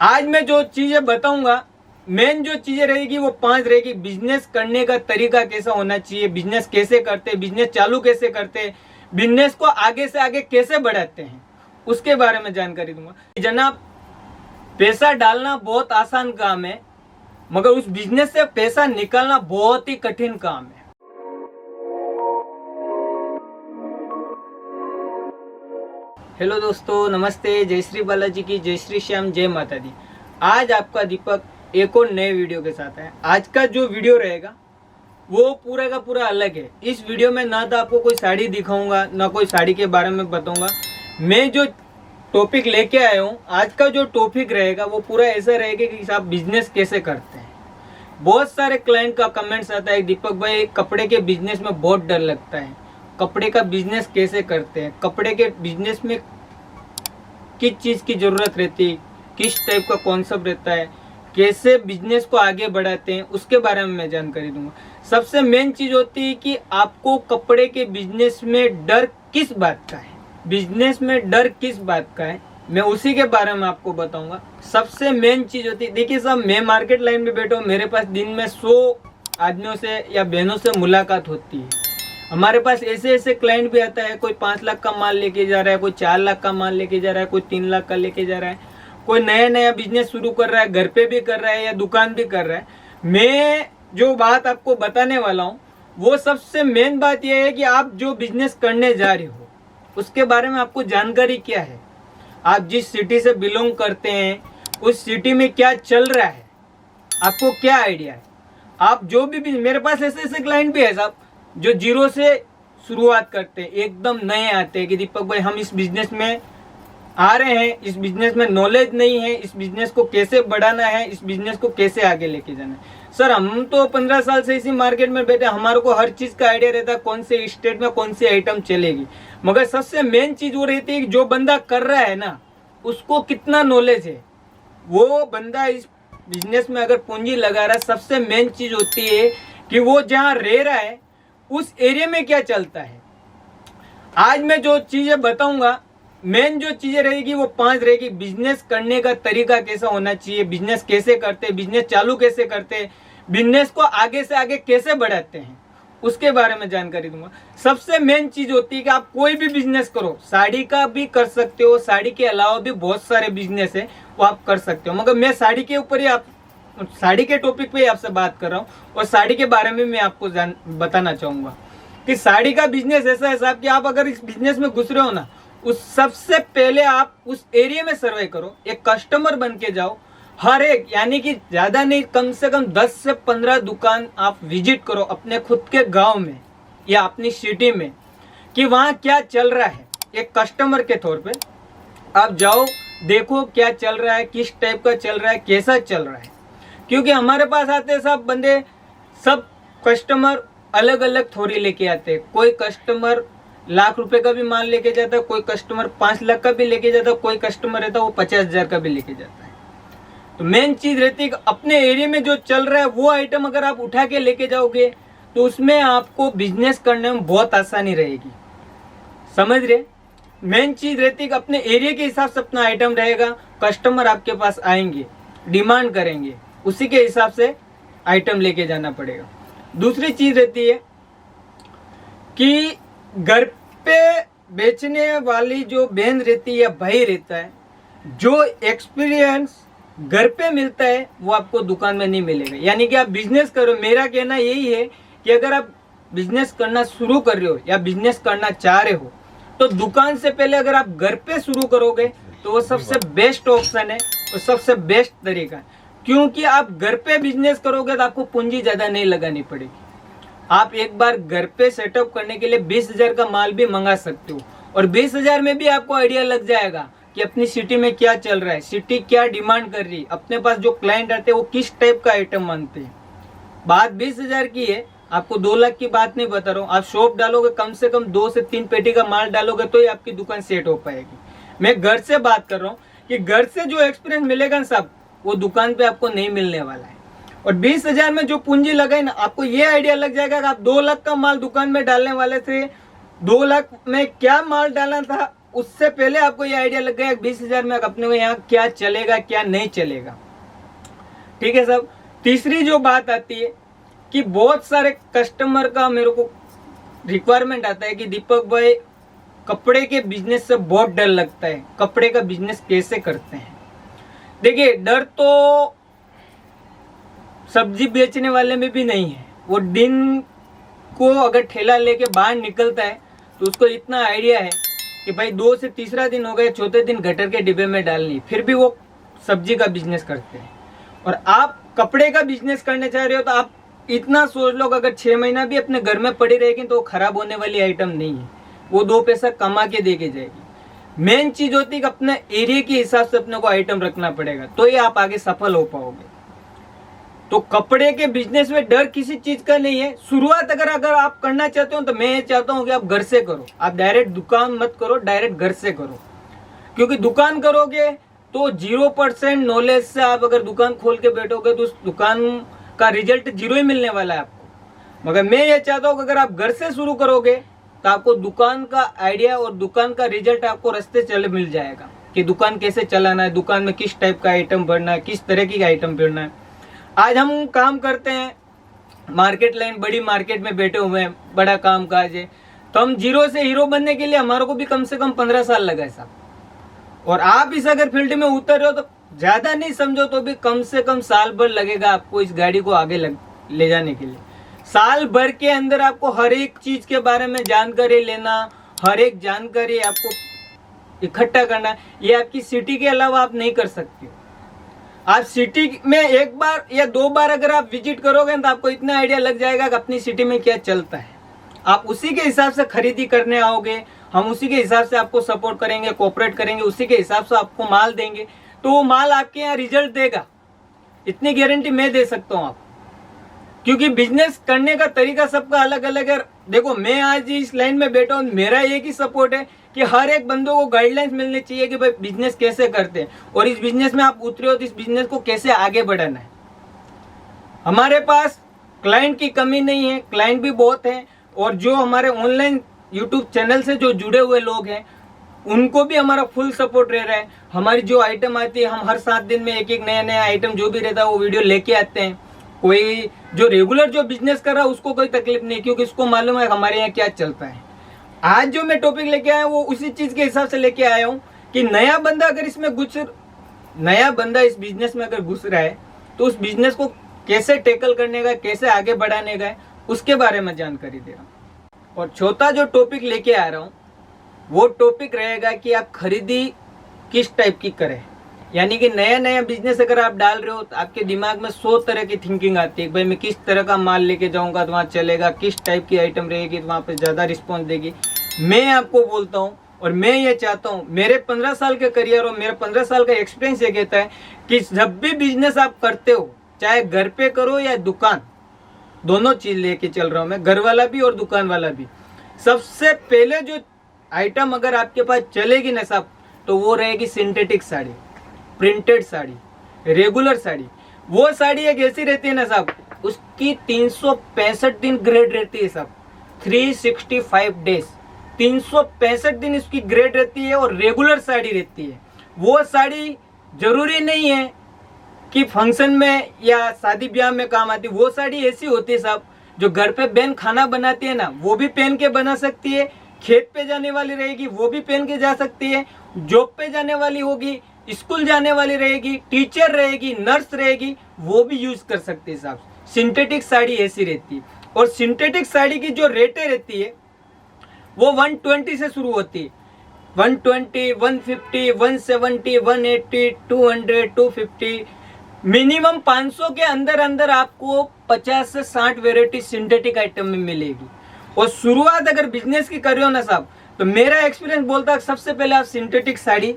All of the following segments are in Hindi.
आज मैं जो चीजें बताऊंगा, मेन जो चीजें रहेगी वो 5 रहेगी। बिजनेस करने का तरीका कैसा होना चाहिए, बिजनेस कैसे करते हैं, बिजनेस चालू कैसे करते हैं, बिजनेस को आगे से आगे कैसे बढ़ाते हैं, उसके बारे में जानकारी दूंगा। जनाब, पैसा डालना बहुत आसान काम है, मगर उस बिजनेस से पैसा निकालना बहुत ही कठिन काम है। हेलो दोस्तों, नमस्ते। जय श्री बालाजी की, जय श्री श्याम, जय माता दी। आज आपका दीपक एक और नए वीडियो के साथ है। आज का जो वीडियो रहेगा वो पूरा का पूरा अलग है। इस वीडियो में ना तो आपको कोई साड़ी दिखाऊंगा, ना कोई साड़ी के बारे में बताऊंगा। मैं जो टॉपिक लेके आया हूँ, आज का जो टॉपिक रहेगा वो पूरा ऐसा रहेगा कि आप बिजनेस कैसे करते हैं। बहुत सारे क्लाइंट का कमेंट्स आता है, दीपक भाई कपड़े के बिजनेस में बहुत डर लगता है, कपड़े का बिजनेस कैसे करते हैं, कपड़े के बिजनेस में किस चीज़ की ज़रूरत रहती है, किस टाइप का कॉन्सेप्ट रहता है, कैसे बिजनेस को आगे बढ़ाते हैं, उसके बारे में मैं जानकारी दूंगा। सबसे मेन चीज़ होती है कि आपको कपड़े के बिजनेस में डर किस बात का है, बिजनेस में डर किस बात का है, मैं उसी के बारे में आपको बताऊंगा। सबसे मेन चीज़ होती है, देखिए साहब, मैं मार्केट लाइन में बैठा हूँ, मेरे पास दिन में 100 आदमियों से या बहनों से मुलाकात होती है। हमारे पास ऐसे ऐसे क्लाइंट भी आता है, कोई 5 लाख का माल लेके जा रहा है, कोई 4 लाख का माल लेके जा रहा है, कोई 3 लाख का लेके जा रहा है, कोई नया नया बिजनेस शुरू कर रहा है, घर पे भी कर रहा है या दुकान भी कर रहा है। मैं जो बात आपको बताने वाला हूँ वो सबसे मेन बात यह है कि आप जो बिजनेस करने जा रहे हो उसके बारे में आपको जानकारी क्या है, आप जिस सिटी से बिलोंग करते हैं उस सिटी में क्या चल रहा है, आपको क्या आइडिया है। आप जो भी मेरे पास ऐसे ऐसे क्लाइंट भी है साहब जो जीरो से शुरुआत करते हैं, एकदम नए आते हैं कि दीपक भाई हम इस बिजनेस में आ रहे हैं, इस बिजनेस में नॉलेज नहीं है, इस बिजनेस को कैसे बढ़ाना है, इस बिजनेस को कैसे आगे लेके जाना है। सर हम तो 15 साल से इसी मार्केट में बैठे, हमारे को हर चीज का आइडिया रहता है, कौन से स्टेट में कौन सी आइटम चलेगी, मगर सबसे मेन चीज वो रहती है कि जो बंदा कर रहा है ना उसको कितना नॉलेज है, वो बंदा इस बिजनेस में अगर पूंजी लगा रहा है। सबसे मेन चीज होती है कि वो जहाँ रह रहा है उस एरिया में क्या चलता है। आज मैं जो चीजें बताऊंगा, मेन जो चीजें रहेगी वो 5 रहेगी। बिजनेस करने का तरीका कैसा होना चाहिए, बिजनेस कैसे करते हैं, बिजनेस चालू कैसे करते हैं, बिजनेस को आगे से आगे कैसे बढ़ाते हैं, उसके बारे में जानकारी दूंगा। सबसे मेन चीज होती है कि आप कोई भी बिजनेस करो, साड़ी का भी कर सकते हो, साड़ी के अलावा भी बहुत सारे बिजनेस है वो आप कर सकते हो, मगर मैं साड़ी के ऊपर ही साड़ी के टॉपिक पे आपसे बात कर रहा हूँ और साड़ी के बारे में मैं आपको बताना चाहूंगा कि साड़ी का बिजनेस ऐसा है साहब कि आप अगर इस बिजनेस में घुस रहे हो ना, उस सबसे पहले आप उस एरिया में सर्वे करो, एक कस्टमर बन के जाओ। हर एक, यानी कि ज्यादा नहीं, कम से कम 10 से 15 दुकान आप विजिट करो अपने खुद के गांव में या अपनी सिटी में कि वहाँ क्या चल रहा है। एक कस्टमर के तौर पे आप जाओ, देखो क्या चल रहा है, किस टाइप का चल रहा है, कैसा चल रहा है। क्योंकि हमारे पास आते हैं सब बंदे, सब कस्टमर अलग अलग थोड़ी लेके आते हैं। कोई कस्टमर लाख रुपए का भी माल लेके जाता है, कोई कस्टमर 5 लाख का भी लेके जाता है, कोई कस्टमर रहता है वो 50,000 का भी लेके जाता है। तो मेन चीज रहती है कि अपने एरिया में जो चल रहा है वो आइटम अगर आप उठा के लेके जाओगे तो उसमें आपको बिजनेस करने में बहुत आसानी रहेगी, समझ रहे। मेन चीज रहती है कि अपने एरिया के हिसाब से अपना आइटम रहेगा, कस्टमर आपके पास आएंगे, डिमांड करेंगे, उसी के हिसाब से आइटम लेके जाना पड़ेगा। दूसरी चीज रहती है कि घर पे बेचने वाली जो बहन रहती है या भाई रहता है, जो एक्सपीरियंस घर पे मिलता है वो आपको दुकान में नहीं मिलेगा। यानी कि आप बिजनेस करो, मेरा कहना यही है कि अगर आप बिजनेस करना शुरू कर रहे हो या बिजनेस करना चाह रहे हो तो दुकान से पहले अगर आप घर पे शुरू करोगे तो वो सबसे बेस्ट ऑप्शन है और सबसे बेस्ट तरीका है। क्योंकि आप घर पे बिजनेस करोगे तो आपको पूंजी ज्यादा नहीं लगानी पड़ेगी। आप एक बार घर पे सेटअप करने के लिए 20,000 का माल भी मंगा सकते हो और 20,000 में भी आपको आइडिया लग जाएगा कि अपनी सिटी में क्या चल रहा है, सिटी क्या डिमांड कर रही है, अपने पास जो क्लाइंट आते हैं वो किस टाइप का आइटम मांगते हैं। बात 20,000 की है, आपको 2 लाख की बात नहीं बता रहा हूँ। आप शॉप डालोगे, कम से कम 2 से 3 पेटी का माल डालोगे तो ही आपकी दुकान सेट हो पाएगी। मैं घर से बात कर रहा हूँ कि घर से जो एक्सपीरियंस मिलेगा ना साहब, वो दुकान पे आपको नहीं मिलने वाला है। और 20,000 में जो पूंजी लगाई ना, आपको ये आइडिया लग जाएगा कि आप 2 लाख का माल दुकान में डालने वाले थे, 2 लाख में क्या माल डालना था उससे पहले आपको ये आइडिया लग गया 20,000 में अपने को यहाँ क्या चलेगा क्या नहीं चलेगा। ठीक है साहब। तीसरी जो बात आती है कि बहुत सारे कस्टमर का मेरे को रिक्वायरमेंट आता है कि दीपक भाई कपड़े के बिजनेस से बहुत डर लगता है, कपड़े का बिजनेस कैसे करते हैं। देखिए डर तो सब्जी बेचने वाले में भी नहीं है। वो दिन को अगर ठेला लेके बाहर निकलता है तो उसको इतना आइडिया है कि भाई 2 से तीसरा दिन हो गया, चौथे दिन गटर के डिब्बे में डालनी, फिर भी वो सब्जी का बिजनेस करते हैं। और आप कपड़े का बिजनेस करने चाह रहे हो तो आप इतना सोच लो अगर 6 महीना भी अपने घर में पड़ी रहेगी तो खराब होने वाली आइटम नहीं है, वो 2 पैसा कमा के दे के जाएगी। मेन चीज होती है कि अपने एरिया के हिसाब से अपने को आइटम रखना पड़ेगा, तो ये आप आगे सफल हो पाओगे। तो कपड़े के बिजनेस में डर किसी चीज का नहीं है। शुरुआत अगर आप करना चाहते हो तो मैं ये चाहता हूँ कि आप घर से करो, आप डायरेक्ट दुकान मत करो, डायरेक्ट घर से करो। क्योंकि दुकान करोगे तो 0% नॉलेज से आप अगर दुकान खोल के बैठोगे तो उस दुकान का रिजल्ट 0 ही मिलने वाला है आपको। मगर मैं ये चाहता हूँ कि अगर आप घर से शुरू करोगे तो आपको दुकान का आइडिया और दुकान का रिजल्ट आपको रास्ते चले मिल जाएगा कि दुकान कैसे चलाना है, दुकान में किस टाइप का आइटम भरना है, किस तरह की आइटम भरना है। आज हम काम करते हैं मार्केट लाइन, बड़ी मार्केट में बैठे हुए हैं, बड़ा काम काज है, तो हम 0 से हीरो बनने के लिए हमारे को भी कम से कम 15 साल लगा है साहब। और आप इस अगर फील्ड में उतर रहे हो तो ज्यादा नहीं समझो तो भी कम से कम साल भर लगेगा आपको इस गाड़ी को आगे ले जाने के लिए। साल भर के अंदर आपको हर एक चीज के बारे में जानकारी लेना, हर एक जानकारी आपको इकट्ठा करना, ये आपकी सिटी के अलावा आप नहीं कर सकते। आप सिटी में 1 बार या 2 बार अगर आप विजिट करोगे तो आपको इतना आइडिया लग जाएगा कि अपनी सिटी में क्या चलता है। आप उसी के हिसाब से खरीदी करने आओगे, हम उसी के हिसाब से आपको सपोर्ट करेंगे, कोऑपरेट करेंगे, उसी के हिसाब से आपको माल देंगे, तो वो माल आपके यहाँ रिजल्ट देगा। इतनी गारंटी मैं दे सकता हूँ आपको, क्योंकि बिजनेस करने का तरीका सबका अलग अलग है। देखो मैं आज इस लाइन में बैठा हूँ, मेरा एक ही सपोर्ट है कि हर एक बंदों को गाइडलाइंस मिलनी चाहिए कि भाई बिजनेस कैसे करते हैं और इस बिजनेस में आप उतरे हो तो इस बिजनेस को कैसे आगे बढ़ाना है। हमारे पास क्लाइंट की कमी नहीं है, क्लाइंट भी बहुत है, और जो हमारे ऑनलाइन यूट्यूब चैनल से जो जुड़े हुए लोग हैं उनको भी हमारा फुल सपोर्ट रह रहा है। हमारी जो आइटम आती है, हम हर 7 दिन में एक नया नया आइटम जो भी रहता है वो वीडियो लेके आते हैं। कोई जो रेगुलर जो बिजनेस कर रहा है उसको कोई तकलीफ नहीं, क्योंकि उसको मालूम है हमारे यहाँ क्या चलता है। आज जो मैं टॉपिक लेके आया हूँ वो उसी चीज के हिसाब से लेके आया हूँ कि नया बंदा अगर इस बिजनेस में अगर घुस रहा है तो उस बिजनेस को कैसे टैकल करने का, कैसे आगे बढ़ाने का है, उसके बारे में जानकारी दे रहा हूँ। और चौथा जो टॉपिक लेके आ रहा हूँ वो टॉपिक रहेगा कि आप खरीदी किस टाइप की करें। यानी कि नया नया बिजनेस अगर आप डाल रहे हो तो आपके दिमाग में 100 तरह की थिंकिंग आती है, भाई मैं किस तरह का माल लेके जाऊंगा तो वहाँ चलेगा, किस टाइप की आइटम रहेगी तो वहाँ पे ज़्यादा रिस्पॉन्स देगी। मैं आपको बोलता हूँ और मैं ये चाहता हूँ, मेरे 15 साल के करियर और मेरा 15 साल का एक्सपीरियंस ये कहता है कि जब भी बिजनेस आप करते हो, चाहे घर पे करो या दुकान, दोनों चीज लेके चल रहा हूँ मैं, घर वाला भी और दुकान वाला भी। सबसे पहले जो आइटम अगर आपके पास चलेगी ना साहब तो वो रहेगी synthetic sari, printed sari, regular sari. वो साड़ी एक ऐसी रहती है ना साहब, उसकी 365 दिन ग्रेड रहती है साहब, 365 डेज, 365 दिन इसकी ग्रेड रहती है और रेगुलर साड़ी रहती है। वो साड़ी जरूरी नहीं है कि फंक्शन में या शादी ब्याह में काम आती है। वो साड़ी ऐसी होती है साहब जो घर पे बहन खाना बनाती है ना वो भी पहन के बना सकती है, खेत पे जाने वाली रहेगी वो भी पहन के जा सकती है, जॉब पे जाने वाली होगी, स्कूल जाने वाली रहेगी, टीचर रहेगी, नर्स रहेगी, वो भी यूज कर सकती है साहब। सिंथेटिक साड़ी ऐसी रहती है। और सिंथेटिक साड़ी की जो रेटें रहती है वो 120 से शुरू होती है, 120, 150, 170, 180, 200, 250, मिनिमम 500 के अंदर अंदर आपको 50 से 60 वेराइटी सिंथेटिक आइटम में मिलेगी। और शुरुआत अगर बिजनेस की कर रहे हो ना साहब तो मेरा एक्सपीरियंस बोलता है सबसे पहले आप सिंथेटिक साड़ी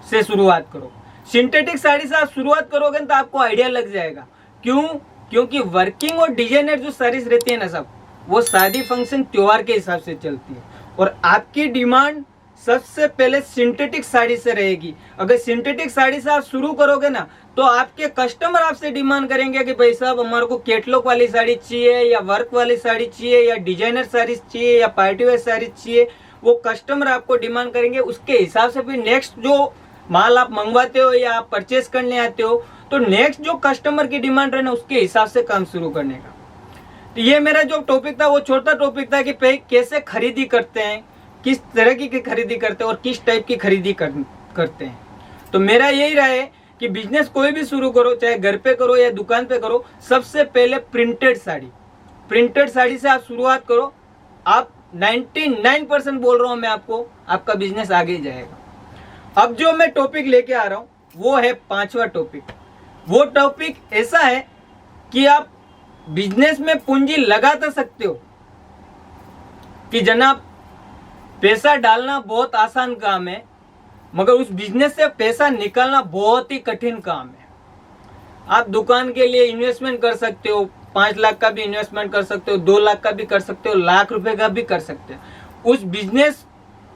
से शुरुआत करो। सिंथेटिक साड़ी से आप शुरुआत करोगे तो आपको आइडिया लग जाएगा। क्यों? क्योंकि वर्किंग और डिजाइनर जो साड़ीज रहती है ना साहब वो शादी फंक्शन त्योहार के हिसाब से चलती है और आपकी डिमांड सबसे पहले सिंथेटिक साड़ी से रहेगी। अगर सिंथेटिक साड़ी से आप शुरू करोगे ना तो आपके कस्टमर आपसे डिमांड करेंगे कि भाई साहब हमारे को कैटलॉग वाली साड़ी चाहिए या वर्क वाली साड़ी चाहिए या डिजाइनर साड़ी चाहिए या पार्टी वेयर साड़ी चाहिए। वो कस्टमर आपको डिमांड करेंगे, उसके हिसाब से फिर नेक्स्ट जो माल आप मंगवाते हो या आप परचेस करने आते हो, तो नेक्स्ट जो कस्टमर की डिमांड रहे ना उसके हिसाब से काम शुरू करने का। तो ये मेरा जो टॉपिक था वो छोटा टॉपिक था कि कैसे खरीदी करते हैं, किस तरह की खरीदी करते हैं और किस टाइप की खरीदी करते हैं। तो मेरा यही रहा है कि बिजनेस कोई भी शुरू करो, चाहे घर पे करो या दुकान पे करो, सबसे पहले प्रिंटेड साड़ी से आप शुरुआत करो। आप 99% बोल रहा हूं मैं आपको, आपका बिजनेस आगे जाएगा। अब जो मैं टॉपिक लेके आ रहा हूं वो है 5वां टॉपिक। वो टॉपिक ऐसा है कि आप बिजनेस में पूंजी लगा तो सकते हो कि जनाब पैसा डालना बहुत आसान काम है, मगर उस बिजनेस से पैसा निकालना बहुत ही कठिन काम है। आप दुकान के लिए इन्वेस्टमेंट कर सकते हो, 5 लाख का भी इन्वेस्टमेंट कर सकते हो, 2 लाख का भी कर सकते हो, लाख रुपए का भी कर सकते हो। उस बिजनेस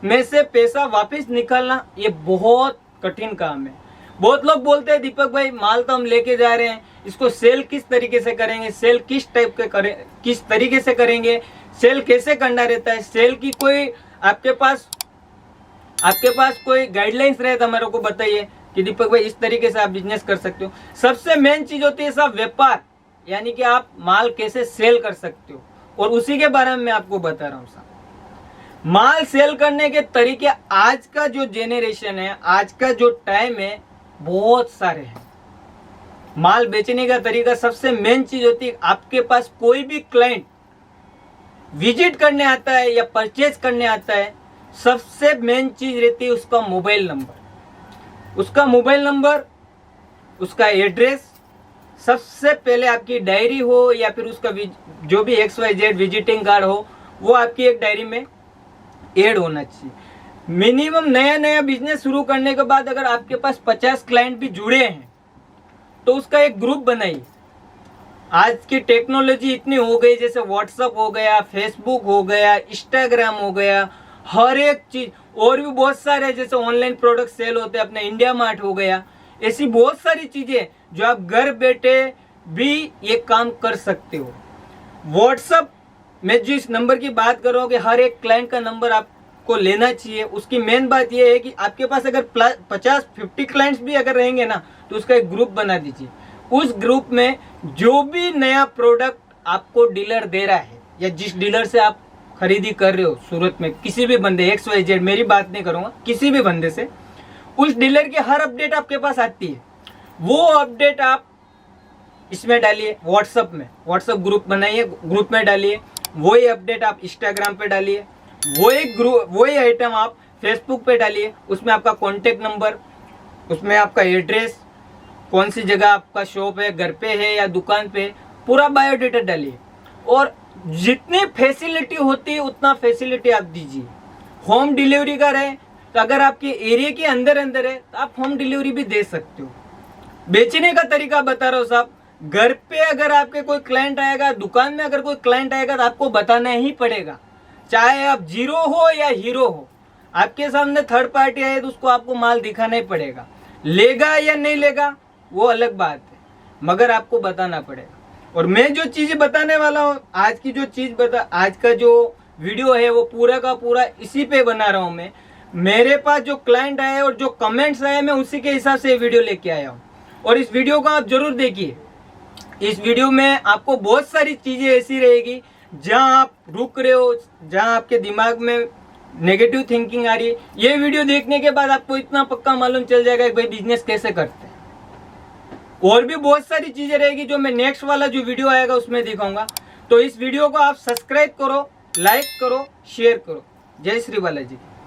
में से पैसा वापस निकालना ये बहुत कठिन काम है। बहुत लोग बोलते हैं दीपक भाई माल तो हम लेके जा रहे हैं, इसको सेल किस तरीके से करेंगे, सेल किस टाइप के करें, किस तरीके से करेंगे, सेल कैसे करना रहता है, सेल की कोई आपके पास कोई गाइडलाइंस रहे तो मेरे को बताइए कि दीपक भाई इस तरीके से आप बिजनेस कर सकते हो। सबसे मेन चीज होती है साहब व्यापार, यानी कि आप माल कैसे सेल कर सकते हो, और उसी के बारे में मैं आपको बता रहा हूँ साहब। माल सेल करने के तरीके आज का जो जेनरेशन है, आज का जो टाइम है, बहुत सारे हैं। माल बेचने का तरीका सबसे मेन चीज होती है, आपके पास कोई भी क्लाइंट विजिट करने आता है या परचेज करने आता है, सबसे मेन चीज रहती है उसका मोबाइल नंबर, उसका एड्रेस। सबसे पहले आपकी डायरी हो या फिर उसका जो भी XYZ विजिटिंग कार्ड हो, वो आपकी एक डायरी में ऐड होना चाहिए। मिनिमम नया बिजनेस शुरू करने के बाद अगर आपके पास 50 क्लाइंट भी जुड़े हैं तो उसका एक ग्रुप बनाइए। आज की टेक्नोलॉजी इतनी हो गई, जैसे व्हाट्सएप हो गया, फेसबुक हो गया, इंस्टाग्राम हो गया, हर एक चीज, और भी बहुत सारे जैसे ऑनलाइन प्रोडक्ट सेल होते हैं, अपने इंडिया मार्ट हो गया, ऐसी बहुत सारी चीजें जो आप घर बैठे भी ये काम कर सकते हो। व्हाट्सएप में जिस नंबर की बात कर रहा हूँ कि हर एक क्लाइंट का नंबर आपको लेना चाहिए, उसकी मेन बात यह है कि आपके पास अगर 50-50 क्लाइंट्स भी अगर रहेंगे ना तो उसका एक ग्रुप बना दीजिए। उस ग्रुप में जो भी नया प्रोडक्ट आपको डीलर दे रहा है या जिस डीलर से आप खरीदी कर रहे हो, सूरत में किसी भी बंदे, XYZ मेरी बात नहीं करूंगा, किसी भी बंदे से, उस डीलर की हर अपडेट आपके पास आती है। वो अपडेट आप इसमें डालिए, व्हाट्सएप ग्रुप बनाइए, ग्रुप में डालिए। वही अपडेट आप इंस्टाग्राम पे डालिए, वही आइटम आप फेसबुक पे डालिए। उसमें आपका कॉन्टेक्ट नंबर, उसमें आपका एड्रेस, कौन सी जगह आपका शॉप है, घर पे है या दुकान पे, पूरा बायोडेटा डालिए। और जितनी फैसिलिटी होती है उतना फैसिलिटी आप दीजिए। होम डिलीवरी का रहे तो अगर आपके एरिया के अंदर है तो आप होम डिलीवरी भी दे सकते हो। बेचने का तरीका बता रहा हूँ साहब। घर पे अगर आपके कोई क्लाइंट आएगा, दुकान में अगर कोई क्लाइंट आएगा तो आपको बताना ही पड़ेगा, चाहे आप जीरो हो या हीरो हो। आपके सामने थर्ड पार्टी आए तो उसको आपको माल दिखाना ही पड़ेगा। लेगा या नहीं लेगा वो अलग बात है, मगर आपको बताना पड़ेगा। और मैं जो चीजें बताने वाला हूँ, आज का जो वीडियो है वो पूरा का पूरा इसी पे बना रहा हूँ मैं। मेरे पास जो क्लाइंट आए और जो कमेंट्स आए, मैं उसी के हिसाब से वीडियो लेके आया हूँ। और इस वीडियो को आप जरूर देखिए। इस वीडियो में आपको बहुत सारी चीजें ऐसी रहेगी जहां आप रुक रहे हो, जहां आपके दिमाग में नेगेटिव थिंकिंग आ रही है। ये वीडियो देखने के बाद आपको इतना पक्का मालूम चल जाएगा कि भाई बिजनेस कैसे करते हैं। और भी बहुत सारी चीजें रहेगी जो मैं नेक्स्ट वाला जो वीडियो आएगा उसमें दिखाऊंगा। तो इस वीडियो को आप सब्सक्राइब करो, लाइक करो, शेयर करो। जय श्री बालाजी।